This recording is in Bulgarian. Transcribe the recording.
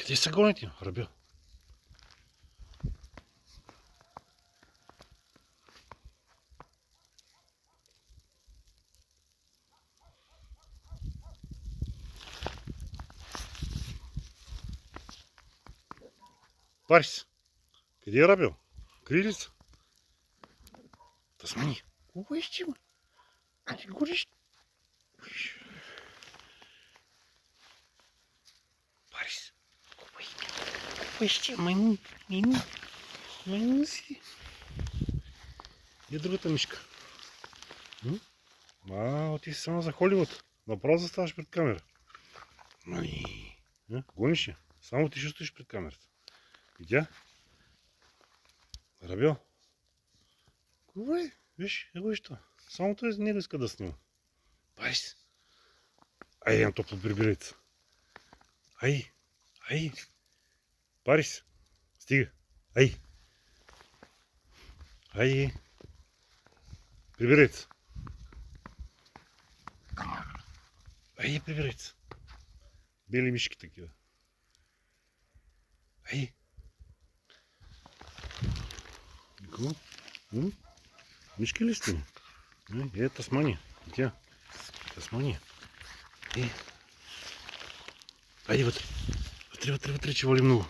Къде са гоните, Рабил? Парис, къде е Рабил? Крили ли са? Тасмани, какво ще има? Ти гориш? Парис, какво ще маймун? Маймун си. И другата мишка. Ти си само за Холивуд. Направо заставаш пред камера. Гониш я. Само ти ще стоиш пред камерата. Видя? Рабил. Какво е? Виж, виж това. Само той не го иска да снима. Парис. Ай, имам топло прибирайца. Ай. Парис. Стига. Ай. Прибирайца. Прибирайца. Бели мишки такива. Мишки ли сте? Тасмания. Тя. Тасмания. Айде вътре. Вътре, че вали много.